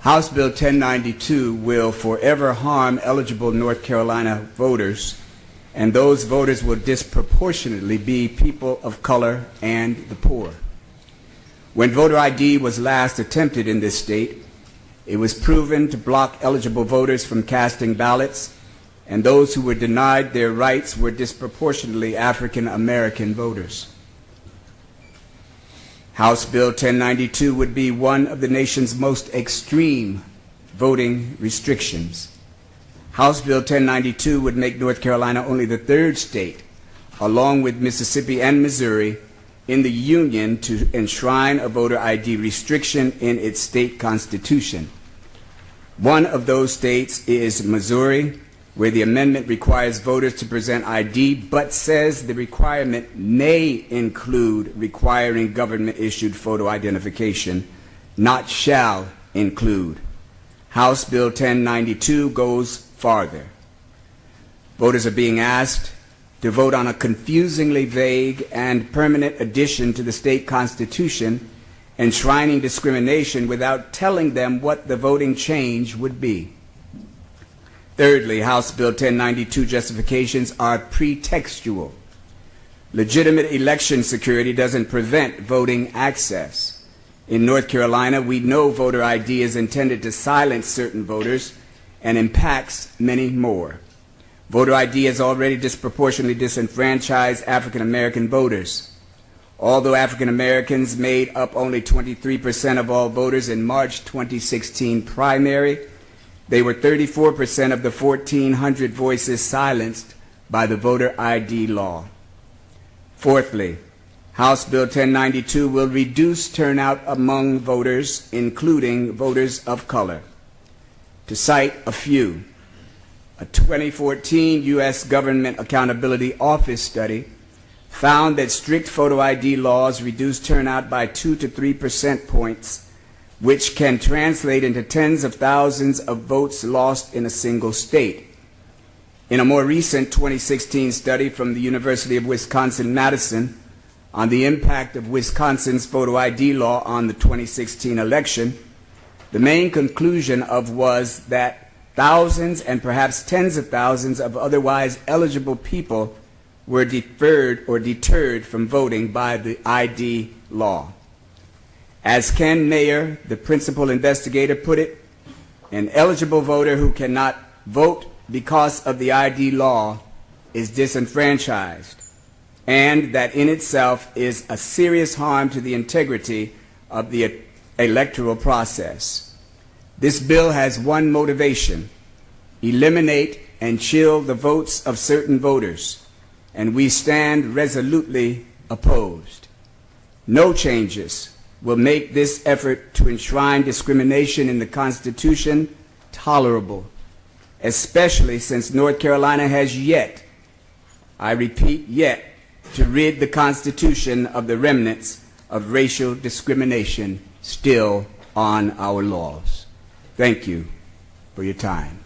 House Bill 1092 will forever harm eligible North Carolina voters, and those voters will disproportionately be people of color and the poor. When voter ID was last attempted in this state, it was proven to block eligible voters from casting ballots, and those who were denied their rights were disproportionately African American voters. House Bill 1092 would be one of the nation's most extreme voting restrictions. House Bill 1092 would make North Carolina only the third state, along with Mississippi and Missouri, in the Union to enshrine a voter ID restriction in its state constitution. One of those states is Missouri, where the amendment requires voters to present ID, but says the requirement may include requiring government-issued photo identification, not shall include. House Bill 1092 goes farther. Voters are being asked to vote on a confusingly vague and permanent addition to the state constitution, enshrining discrimination without telling them what the voting change would be. Thirdly, House Bill 1092 justifications are pretextual. Legitimate election security doesn't prevent voting access. In North Carolina, we know voter ID is intended to silence certain voters and impacts many more. Voter ID has already disproportionately disenfranchised African American voters. Although African Americans made up only 23% of all voters in March 2016 primary, they were 34% of the 1,400 voices silenced by the voter ID law. Fourthly, House Bill 1092 will reduce turnout among voters, including voters of color. To cite a few, a 2014 U.S. Government Accountability Office study found that strict photo ID laws reduce turnout by 2 to 3 percentage points, which can translate into tens of thousands of votes lost in a single state. In a more recent 2016 study from the University of Wisconsin-Madison on the impact of Wisconsin's photo ID law on the 2016 election, the main conclusion was that thousands and perhaps tens of thousands of otherwise eligible people were deterred from voting by the ID law. As Ken Mayer, the principal investigator, put it, an eligible voter who cannot vote because of the ID law is disenfranchised, and that in itself is a serious harm to the integrity of the electoral process. This bill has one motivation: eliminate and chill the votes of certain voters, and we stand resolutely opposed. No changes will make this effort to enshrine discrimination in the Constitution tolerable, especially since North Carolina has yet, I repeat, yet, to rid the Constitution of the remnants of racial discrimination still on our laws. Thank you for your time.